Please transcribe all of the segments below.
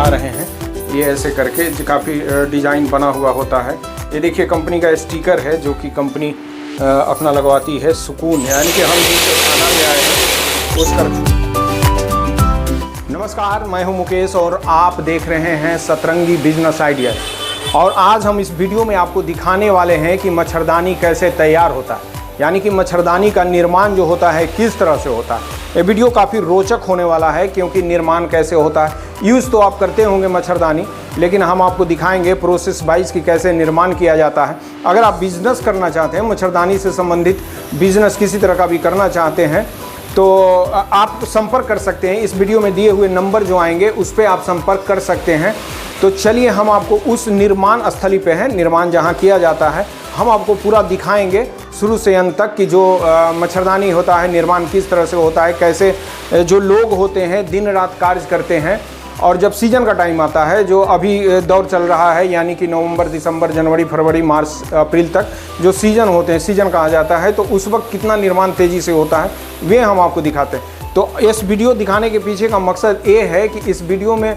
दिखा रहे हैं। ये ऐसे करके काफ़ी डिज़ाइन बना हुआ होता है। ये देखिए कंपनी का स्टिकर है जो कि कंपनी अपना लगवाती है, सुकून, यानी कि हम जिस खाना ले आए हैं उसका। नमस्कार, मैं हूं मुकेश और आप देख रहे हैं सतरंगी बिजनेस आइडिया। और आज हम इस वीडियो में आपको दिखाने वाले हैं कि मच्छरदानी कैसे तैयार होता है, यानी कि मच्छरदानी का निर्माण जो होता है किस तरह से होता है। ये वीडियो काफ़ी रोचक होने वाला है क्योंकि निर्माण कैसे होता है। यूज़ तो आप करते होंगे मच्छरदानी, लेकिन हम आपको दिखाएंगे प्रोसेस वाइज कि कैसे निर्माण किया जाता है। अगर आप बिजनेस करना चाहते हैं, मच्छरदानी से संबंधित बिजनेस किसी तरह का भी करना चाहते हैं, तो आप संपर्क कर सकते हैं। इस वीडियो में दिए हुए नंबर जो आएंगे उस पर आप संपर्क कर सकते हैं। तो चलिए हम आपको उस निर्माण स्थली पे हैं, निर्माण जहाँ किया जाता है, हम आपको पूरा दिखाएंगे शुरू से अंत तक कि जो मच्छरदानी होता है निर्माण किस तरह से होता है, कैसे जो लोग होते हैं दिन रात कार्य करते हैं। और जब सीज़न का टाइम आता है, जो अभी दौर चल रहा है, यानी कि नवंबर, दिसंबर, जनवरी, फरवरी, मार्च, अप्रैल तक जो सीज़न होते हैं, सीज़न कहा जाता है, तो उस वक्त कितना निर्माण तेज़ी से होता है वे हम आपको दिखाते हैं। तो इस वीडियो दिखाने के पीछे का मकसद ये है कि इस वीडियो में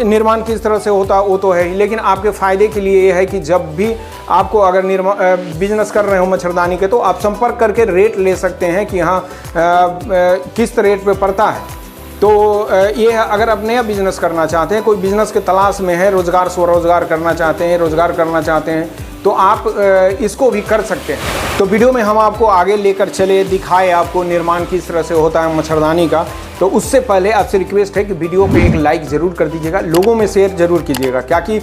निर्माण किस तरह से होता है वो तो है ही, लेकिन आपके फ़ायदे के लिए ये है कि जब भी आपको अगर बिजनेस कर रहे हो मच्छरदानी के, तो आप संपर्क करके रेट ले सकते हैं कि हाँ किस रेट पे पड़ता है। तो ये अगर आप नया बिजनेस करना चाहते हैं, कोई बिजनेस के तलाश में है, रोज़गार स्वरोज़गार करना चाहते हैं, रोज़गार करना चाहते हैं, तो आप इसको भी कर सकते हैं। तो वीडियो में हम आपको आगे लेकर चले, दिखाए आपको निर्माण किस तरह से होता है मच्छरदानी का। तो उससे पहले आपसे रिक्वेस्ट है कि वीडियो पे एक लाइक ज़रूर कर दीजिएगा, लोगों में शेयर ज़रूर कीजिएगा, क्या कि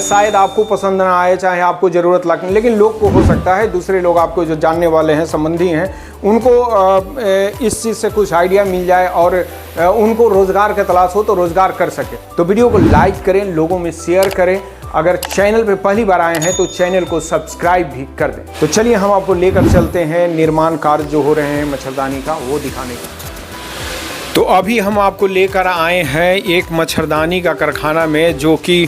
शायद आपको पसंद ना आए, चाहे आपको ज़रूरत लगे, लेकिन लोग को हो सकता है दूसरे लोग आपको जो जानने वाले हैं, संबंधी हैं, उनको इस चीज़ से कुछ आइडिया मिल जाए और उनको रोज़गार का तलाश हो तो रोज़गार कर सके। तो वीडियो को लाइक करें, लोगों में शेयर करें। अगर चैनल पे पहली बार आए हैं तो चैनल को सब्सक्राइब भी कर दें। तो चलिए हम आपको लेकर चलते हैं निर्माण कार्य जो हो रहे हैं मच्छरदानी का, वो दिखाने का। तो अभी हम आपको लेकर आए हैं एक मच्छरदानी का कारखाना में, जो कि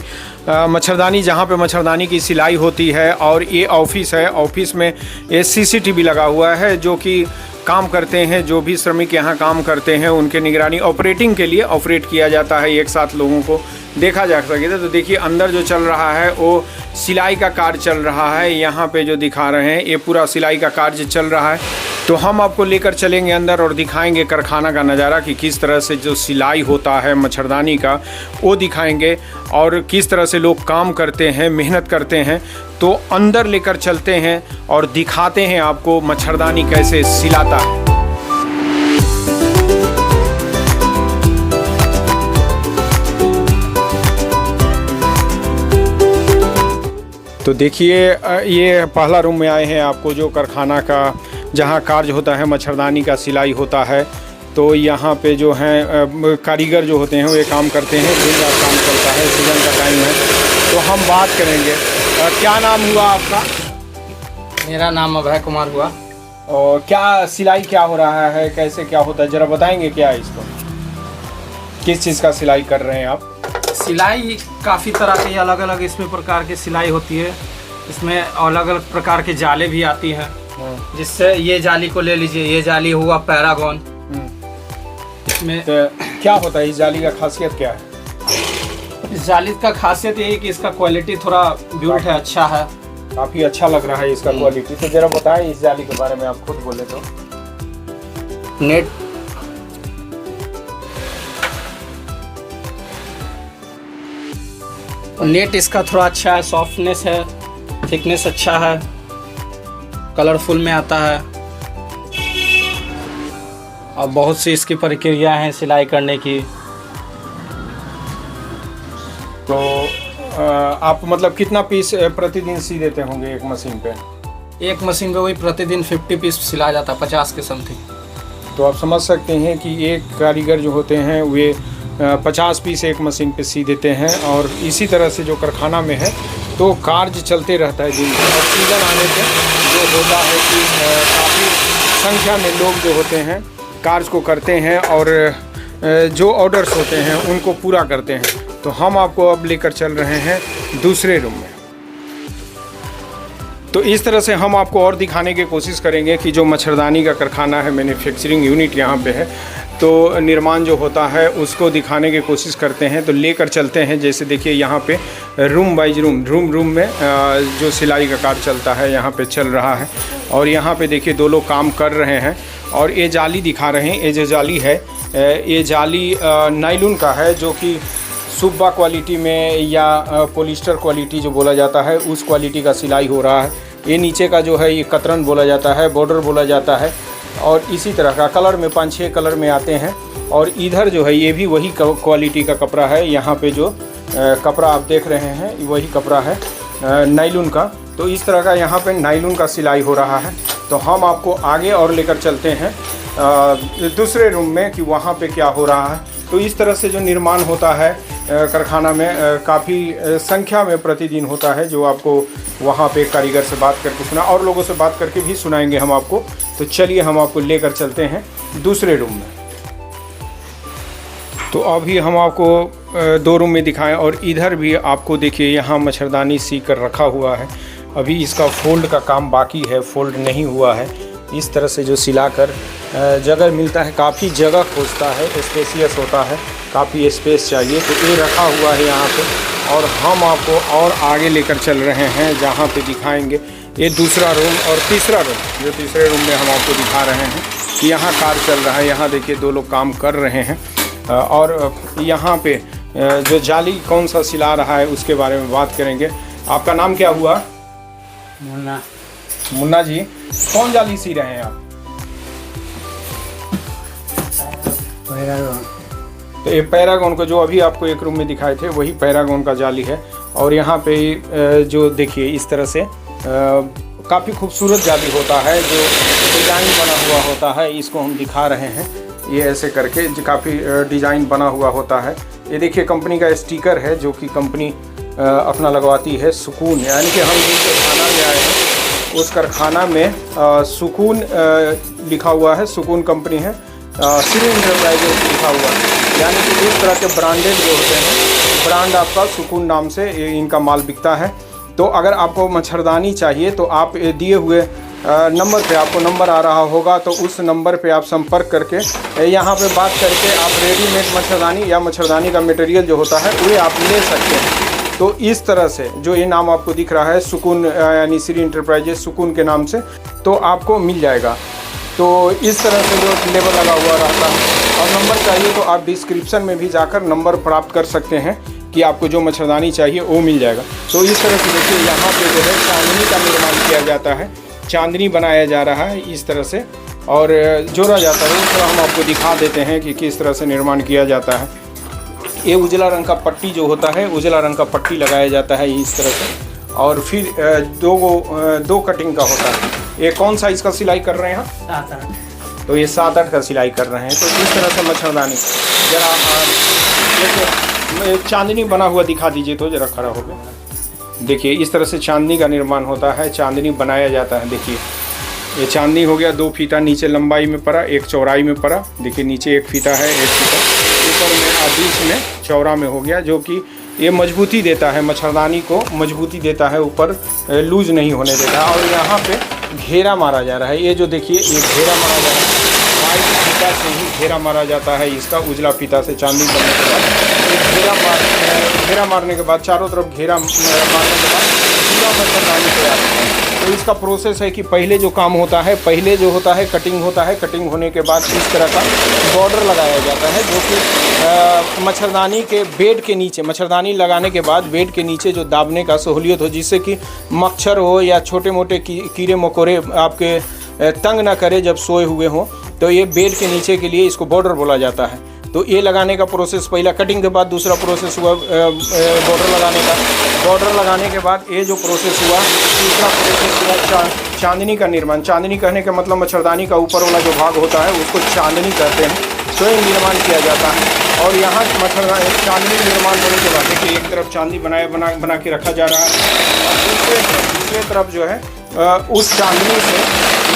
मच्छरदानी, जहाँ पे मच्छरदानी की सिलाई होती है। और ये ऑफिस है, ऑफिस में ये CCTV लगा हुआ है जो कि काम करते हैं, जो भी श्रमिक यहाँ काम करते हैं उनके निगरानी ऑपरेटिंग के लिए ऑपरेट किया जाता है, एक साथ लोगों को देखा जा सके। तो देखिए अंदर जो चल रहा है वो सिलाई का कार्य चल रहा है। यहाँ पे जो दिखा रहे हैं ये पूरा सिलाई का कार्य चल रहा है। तो हम आपको लेकर चलेंगे अंदर और दिखाएंगे कारखाना का नज़ारा कि किस तरह से जो सिलाई होता है मच्छरदानी का वो दिखाएंगे, और किस तरह से लोग काम करते हैं, मेहनत करते हैं। तो अंदर लेकर चलते हैं और दिखाते हैं आपको मच्छरदानी कैसे सिलाता है। तो देखिए ये पहला रूम में आए हैं आपको, जो कारखाना का जहाँ कार्य होता है मच्छरदानी का सिलाई होता है। तो यहाँ पे जो हैं कारीगर जो होते हैं वो ये काम करते हैं, दिन रात काम चलता है, सीजन का टाइम है। तो हम बात करेंगे, क्या नाम हुआ आपका? मेरा नाम अभय कुमार हुआ। और क्या सिलाई क्या हो रहा है, कैसे क्या होता है, ज़रा बताएंगे क्या है इसको, किस चीज़ का सिलाई कर रहे हैं आप? सिलाई काफ़ी तरह की अलग अलग इसमें प्रकार की सिलाई होती है। इसमें अलग अलग प्रकार के जाले भी आती हैं, जिससे ये जाली को ले लीजिए, ये जाली हुआ पैरागॉन। इसमें तो क्या होता है, इस जाली का खासियत क्या है? इस जाली का खासियत यही कि इसका क्वालिटी थोड़ा बिल्ट है, अच्छा है, काफ़ी अच्छा लग रहा है इसका क्वालिटी। तो जरा बताएं इस जाली के बारे में, आप खुद बोले तो। नेट इसका थोड़ा अच्छा है, सॉफ्टनेस है, थिकनेस अच्छा है, कलरफुल में आता है। और बहुत सी इसकी प्रक्रिया हैं सिलाई करने की। तो आप मतलब कितना पीस प्रतिदिन सी देते होंगे एक मशीन पे? एक मशीन पे वही प्रतिदिन 50 पीस सिला जाता है, 50 के समथिंग। तो आप समझ सकते हैं कि एक कारीगर जो होते हैं वे 50 पीस एक मशीन पे सी देते हैं। और इसी तरह से जो कारखाना में है तो कार्य चलते रहता है दिन भर। और सीज़न आने पे जो होता है कि काफ़ी संख्या में लोग जो होते हैं कार्य को करते हैं और जो ऑर्डर्स होते हैं उनको पूरा करते हैं। तो हम आपको अब लेकर चल रहे हैं दूसरे रूम में। तो इस तरह से हम आपको और दिखाने की कोशिश करेंगे कि जो मच्छरदानी का कारखाना है, मैन्युफैक्चरिंग यूनिट यहाँ पे है, तो निर्माण जो होता है उसको दिखाने की कोशिश करते हैं। तो लेकर चलते हैं। जैसे देखिए यहाँ पे रूम बाइज रूम में जो सिलाई का कार्य चलता है यहाँ पे चल रहा है। और यहाँ पे देखिए 2 लोग काम कर रहे हैं और ये जाली दिखा रहे हैं। ये जो जाली है ये जाली नायलॉन का है, जो कि सुब्बा क्वालिटी में या पॉलिस्टर क्वालिटी जो बोला जाता है उस क्वालिटी का सिलाई हो रहा है। ये नीचे का जो है ये कतरन बोला जाता है, बॉर्डर बोला जाता है। और इसी तरह का कलर में 5-6 कलर में आते हैं। और इधर जो है ये भी वही क्वालिटी का कपड़ा है। यहाँ पे जो कपड़ा आप देख रहे हैं वही कपड़ा है नायलॉन का। तो इस तरह का यहाँ पे नायलॉन का सिलाई हो रहा है। तो हम आपको आगे और लेकर चलते हैं दूसरे रूम में कि वहाँ पे क्या हो रहा है। तो इस तरह से जो निर्माण होता है कारखाना में काफ़ी संख्या में प्रतिदिन होता है, जो आपको वहाँ पे कारीगर से बात करके सुना और लोगों से बात करके भी सुनाएंगे हम आपको। तो चलिए हम आपको लेकर चलते हैं दूसरे रूम में। तो अभी हम आपको 2 रूम में दिखाएं। और इधर भी आपको देखिए यहाँ मच्छरदानी सी कर रखा हुआ है। अभी इसका फोल्ड का काम बाकी है, फोल्ड नहीं हुआ है। इस तरह से जो सिलाकर जगह मिलता है, काफ़ी जगह खोजता है, स्पेसियस होता है, काफ़ी स्पेस चाहिए। तो ये रखा हुआ है यहाँ पे। और हम आपको और आगे लेकर चल रहे हैं जहाँ पे दिखाएंगे ये दूसरा रूम और तीसरा रूम। जो तीसरे रूम में हम आपको दिखा रहे हैं कि यहाँ कार्य चल रहा है। यहाँ देखिए 2 लोग काम कर रहे हैं। और यहाँ पे जो जाली कौन सा सिला रहा है उसके बारे में बात करेंगे। आपका नाम क्या हुआ? मुन्ना। मुन्ना जी, कौन जाली सी रहे हैं आप? तो ये पैरागॉन को जो अभी आपको एक रूम में दिखाए थे वही पैरागॉन का जाली है। और यहाँ पे जो देखिए इस तरह से काफ़ी खूबसूरत जाली होता है, जो डिज़ाइन बना हुआ होता है। इसको हम दिखा रहे हैं, ये ऐसे करके काफ़ी डिज़ाइन बना हुआ होता है। ये देखिए कंपनी का स्टिकर है जो कि कंपनी अपना लगवाती है, सुकून। यानी कि हम जिस कारखाना में आए हैं उस कारखाना में सुकून लिखा हुआ है, सुकून कंपनी है, श्री इंटरप्राइजेज लिखा हुआ है। यानी कि इस तरह के ब्रांडेड जो होते हैं, ब्रांड आपका सुकून नाम से इनका माल बिकता है। तो अगर आपको मच्छरदानी चाहिए तो आप दिए हुए नंबर पे, आपको नंबर आ रहा होगा, तो उस नंबर पे आप संपर्क करके यहाँ पे बात करके आप रेडीमेड मच्छरदानी या मच्छरदानी का मटेरियल जो होता है वो आप ले सकते हैं। तो इस तरह से जो ये नाम आपको दिख रहा है सुकून, यानी श्री इंटरप्राइजेज सुकून के नाम से, तो आपको मिल जाएगा। तो इस तरह से जो लेबल लगा हुआ रहता है। और नंबर चाहिए तो आप डिस्क्रिप्शन में भी जाकर नंबर प्राप्त कर सकते हैं कि आपको जो मच्छरदानी चाहिए वो मिल जाएगा। तो इस तरह से देखिए यहाँ पे जो है चांदनी का निर्माण किया जाता है, चांदनी बनाया जा रहा है इस तरह से और जोड़ा जाता है। इस तरह हम आपको दिखा देते हैं कि किस तरह से निर्माण किया जाता है। ये उजला रंग का पट्टी जो होता है, उजला रंग का पट्टी लगाया जाता है इस तरह से। और फिर 2 कटिंग का होता है। ये कौन सा इसका सिलाई कर रहे हैं आप? 7-8। तो ये 7-8 का सिलाई कर रहे हैं। तो इस तरह से मच्छरदानी जरा जैसे चांदनी बना हुआ दिखा दीजिए तो जरा खड़ा हो गया। देखिए इस तरह से चांदनी का निर्माण होता है, चांदनी बनाया जाता है। देखिए ये चांदनी हो गया, 2 फीता नीचे लंबाई में पड़ा, 1 चौड़ाई में पड़ा। देखिए नीचे 1 फीता है, 1 फीता ऊपर में और बीच में चौड़ा में हो गया, जो कि ये मजबूती देता है, मच्छरदानी को मजबूती देता है, ऊपर लूज नहीं होने देता। और यहाँ पे घेरा मारा जा रहा है। ये जो देखिए ये घेरा मारा जा रहा है, वाइट फीता से ही घेरा मारा जाता है इसका, उजला फीता से चांदनी बनने के बाद घेरा मारने के बाद चारों तरफ घेरा मारने के बाद पूरा मच्छरदानी तैयार होता है। तो इसका प्रोसेस है कि पहले जो काम होता है, पहले जो होता है कटिंग होता है, कटिंग होने के बाद इस तरह का बॉर्डर लगाया जाता है, जो कि मच्छरदानी के बेड के नीचे, मच्छरदानी लगाने के बाद बेड के नीचे जो दाबने का सहूलियत हो, जिससे कि मच्छर हो या छोटे मोटे कीड़े मकोड़े आपके तंग ना करे जब सोए हुए हों। तो ये बेड के नीचे के लिए इसको बॉर्डर बोला जाता है। तो ये लगाने का प्रोसेस पहला, कटिंग के बाद दूसरा प्रोसेस हुआ बॉर्डर लगाने का। बॉर्डर लगाने के बाद ये जो प्रोसेस हुआ, तीसरा प्रोसेस हुआ चांदनी का निर्माण। चांदनी कहने का मतलब मच्छरदानी का ऊपर वाला जो भाग होता है उसको चांदनी कहते हैं। तो ये निर्माण किया जाता है। और यहाँ मच्छरदानी चांदनी निर्माण होने के बाद देखिए एक तरफ चांदनी बना के रखा जा रहा है और दूसरे तरफ जो है उस चांदनी से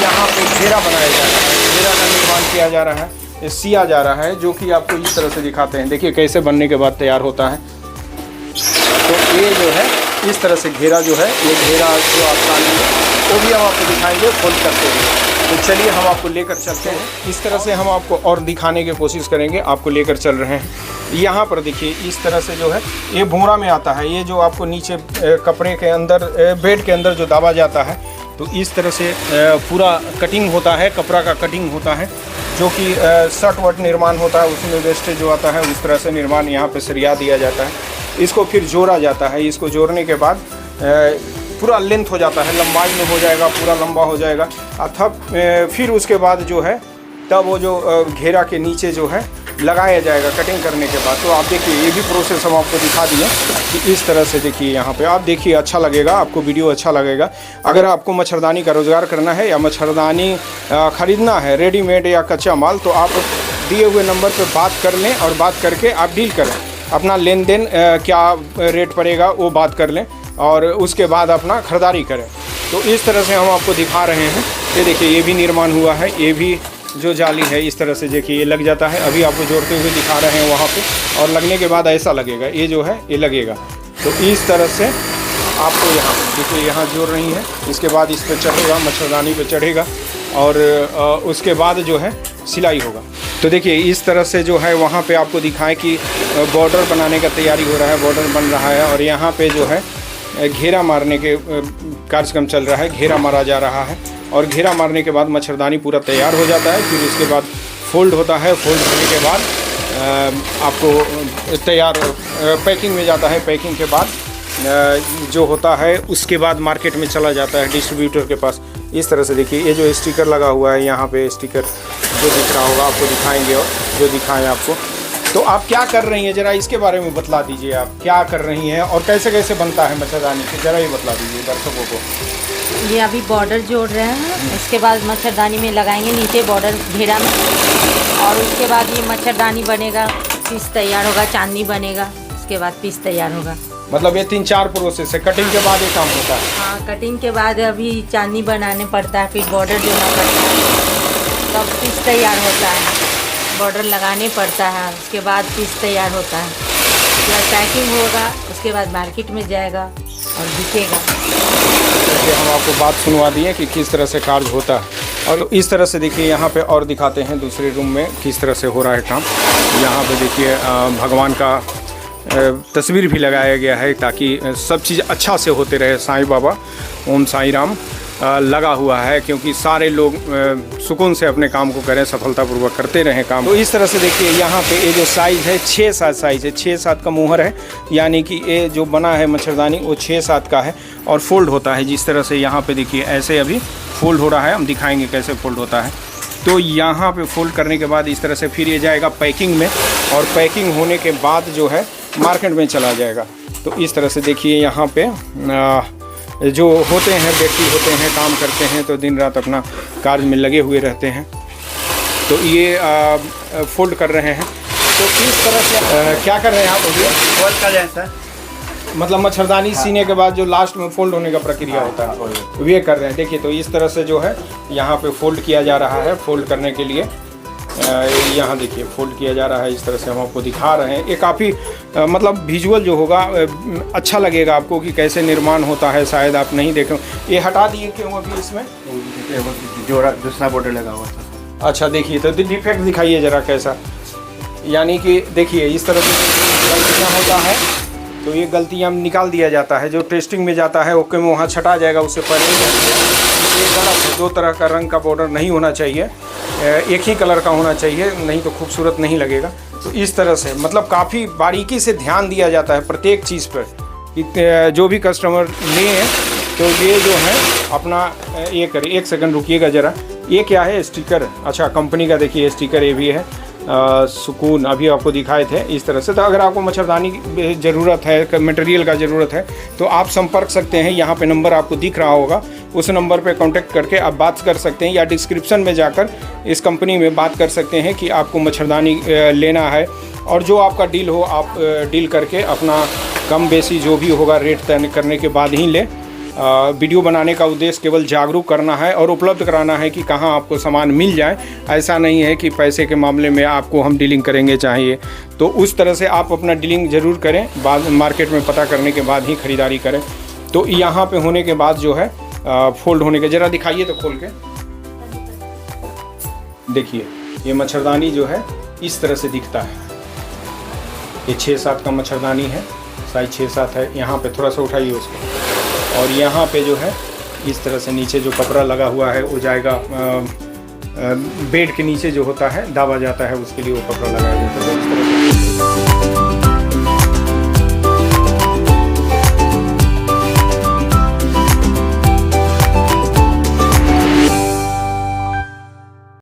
यहाँ पे घेरा बनाया जा रहा है, घेरा का निर्माण किया जा रहा है, सिया जा रहा है, जो कि आपको इस तरह से दिखाते हैं। देखिए कैसे बनने के बाद तैयार होता है। तो ये जो है इस तरह से घेरा जो है, ये घेरा जो आप चांदनी वो भी हम आपको दिखाएंगे खोल करते हुए। तो चलिए हम आपको लेकर चलते हैं। इस तरह से हम आपको और दिखाने की कोशिश करेंगे, आपको लेकर चल रहे हैं। यहाँ पर देखिए इस तरह से जो है ये भूरा में आता है, ये जो आपको नीचे कपड़े के अंदर बेड के अंदर जो दाबा जाता है, तो इस तरह से पूरा कटिंग होता है, कपड़ा का कटिंग होता है, जो कि शर्ट वर्ट निर्माण होता है उसमें वेस्टेज जो आता है उस तरह से निर्माण यहाँ पे सरिया दिया जाता है। इसको फिर जोड़ा जाता है, इसको जोड़ने के बाद पूरा लेंथ हो जाता है, लंबाई में हो जाएगा, पूरा लंबा हो जाएगा। अथवा फिर उसके बाद जो है तब वो जो घेरा के नीचे जो है लगाया जाएगा कटिंग करने के बाद। तो आप देखिए ये भी प्रोसेस हम आपको दिखा दिए कि इस तरह से देखिए यहाँ पे आप देखिए, अच्छा लगेगा आपको, वीडियो अच्छा लगेगा। अगर आपको मच्छरदानी का रोज़गार करना है या मच्छरदानी ख़रीदना है रेडीमेड या कच्चा माल, तो आप दिए हुए नंबर पर बात कर लें और बात करके आप डील करें, अपना लेन देन क्या रेट पड़ेगा वो बात कर लें और उसके बाद अपना ख़रीदारी करें। तो इस तरह से हम आपको दिखा रहे हैं। ये देखिए ये भी निर्माण हुआ है, ये भी जो जाली है इस तरह से देखिए ये लग जाता है। अभी आपको जोड़ते हुए दिखा रहे हैं वहाँ पे, और लगने के बाद ऐसा लगेगा, ये जो है ये लगेगा। तो इस तरह से आपको यहाँ देखिए यहाँ जोड़ रही है, इसके बाद इस पर चढ़ेगा, मच्छरदानी पे चढ़ेगा और उसके बाद जो है सिलाई होगा। तो देखिए इस तरह से जो है वहाँ पे आपको दिखाएं कि बॉर्डर बनाने का तैयारी हो रहा है, बॉर्डर बन रहा है और यहाँ पे जो है घेरा मारने के कार्यक्रम चल रहा है, घेरा मारा जा रहा है और घेरा मारने के बाद मच्छरदानी पूरा तैयार हो जाता है। फिर उसके बाद फोल्ड होता है, फोल्ड होने के बाद आपको तैयार पैकिंग में जाता है। पैकिंग के बाद जो होता है उसके बाद मार्केट में चला जाता है डिस्ट्रीब्यूटर के पास। इस तरह से देखिए ये जो स्टिकर लगा हुआ है यहाँ पे, स्टिकर जो दिख रहा होगा आपको दिखाएंगे और जो दिखाएं आपको। तो आप क्या कर रही हैं ज़रा इसके बारे में बतला दीजिए, आप क्या कर रही हैं और कैसे कैसे बनता है मच्छरदानी, ज़रा ये बतला दीजिए दर्शकों को। ये अभी बॉर्डर जोड़ रहे हैं, इसके बाद मच्छरदानी में लगाएंगे नीचे बॉर्डर घेरा में, और उसके बाद ये मच्छरदानी बनेगा, पीस तैयार होगा, चांदनी बनेगा, उसके बाद पीस तैयार होगा। मतलब ये 3-4 प्रोसेस है, कटिंग के बाद ये काम होता है। हाँ, कटिंग के बाद अभी चांदनी बनाने पड़ता है, फिर बॉर्डर जोड़ना पड़ता है, तब पीस तैयार होता है, बॉर्डर लगाने पड़ता है, उसके बाद पीस तैयार होता है, उसके बाद पैकिंग होगा, उसके बाद मार्केट में जाएगा और बिकेगा। देखिए हम आपको बात सुनवा दिए कि किस तरह से कार्य होता है और इस तरह से देखिए यहाँ पे और दिखाते हैं दूसरे रूम में किस तरह से हो रहा है काम। यहाँ पे देखिए भगवान का तस्वीर भी लगाया गया है ताकि सब चीज़ अच्छा से होते रहे। साईं बाबा, ओम साईं राम लगा हुआ है, क्योंकि सारे लोग सुकून से अपने काम को करें, सफलतापूर्वक करते रहें काम। तो इस तरह से देखिए यहाँ पे ये जो साइज़ है 6-7 साइज़ है, 6-7 का मुहर है, यानी कि ये जो बना है मच्छरदानी वो 6-7 का है और फोल्ड होता है जिस तरह से यहाँ पे देखिए ऐसे अभी फोल्ड हो रहा है, हम दिखाएंगे कैसे फोल्ड होता है। तो यहाँ पे फोल्ड करने के बाद इस तरह से फिर ये जाएगा पैकिंग में और पैकिंग होने के बाद जो है मार्केट में चला जाएगा। तो इस तरह से देखिए यहाँ पे जो होते हैं व्यक्ति होते हैं, काम करते हैं, तो दिन रात अपना कार्य में लगे हुए रहते हैं। तो ये फोल्ड कर रहे हैं। तो इस तरह से क्या कर रहे हैं आप अभी? फोल्ड कर रहे हैं सर, मतलब मच्छरदानी सीने के बाद जो लास्ट में फोल्ड होने का प्रक्रिया होता है वे कर रहे हैं। देखिए तो इस तरह से जो है यहाँ पे फोल्ड किया जा रहा है। फोल्ड करने के लिए यहाँ देखिए फोल्ड किया जा रहा है, इस तरह से हम आपको दिखा रहे हैं। ये काफ़ी मतलब विजुअल जो होगा अच्छा लगेगा आपको कि कैसे निर्माण होता है। शायद आप नहीं देखें, ये हटा दिए क्यों अभी इसमें जोड़ा दूसरा बॉर्डर लगा हुआ था। अच्छा देखिए तो डिफेक्ट दिखाइए ज़रा कैसा, यानी कि देखिए इस तरह से गलतियाँ होता है तो ये गलतियाँ निकाल दिया जाता है। जो टेस्टिंग में जाता है ओके में वहाँ छटा जाएगा, उससे पहले ये गलत है। 2 तरह का रंग का बॉर्डर नहीं होना चाहिए, एक ही कलर का होना चाहिए, नहीं तो खूबसूरत नहीं लगेगा। तो इस तरह से मतलब काफ़ी बारीकी से ध्यान दिया जाता है प्रत्येक चीज़ पर कि जो भी कस्टमर लें तो ये जो है अपना ये करिए। 1 सेकंड रुकिएगा ज़रा। ये क्या है? स्टिकर। अच्छा कंपनी का देखिए स्टिकर ये भी है, सुकून अभी आपको दिखाए थे इस तरह से। तो अगर आपको मच्छरदानी की ज़रूरत है, मटेरियल का ज़रूरत है तो आप संपर्क सकते हैं। यहाँ पे नंबर आपको दिख रहा होगा, उस नंबर पे कांटेक्ट करके आप बात कर सकते हैं, या डिस्क्रिप्शन में जाकर इस कंपनी में बात कर सकते हैं कि आपको मच्छरदानी लेना है। और जो आपका डील हो आप डील करके अपना कम बेसी जो भी होगा रेट तय करने के बाद ही लें। वीडियो बनाने का उद्देश्य केवल जागरूक करना है और उपलब्ध कराना है कि कहाँ आपको सामान मिल जाए। ऐसा नहीं है कि पैसे के मामले में आपको हम डीलिंग करेंगे चाहिए, तो उस तरह से आप अपना डीलिंग ज़रूर करें, बाद मार्केट में पता करने के बाद ही ख़रीदारी करें। तो यहाँ पे होने के बाद जो है फोल्ड होने के ज़रा दिखाइए तो खोल के। देखिए ये मच्छरदानी जो है इस तरह से दिखता है। ये 6-7 का मच्छरदानी है, साइज 6-7 है। यहाँ पे थोड़ा सा उठाइए उसको, और यहाँ पे जो है इस तरह से नीचे जो कपड़ा लगा हुआ है वो जाएगा बेड के नीचे जो होता है दाबा जाता है, उसके लिए वो कपड़ा लगाया जाता है। तो इस तरह से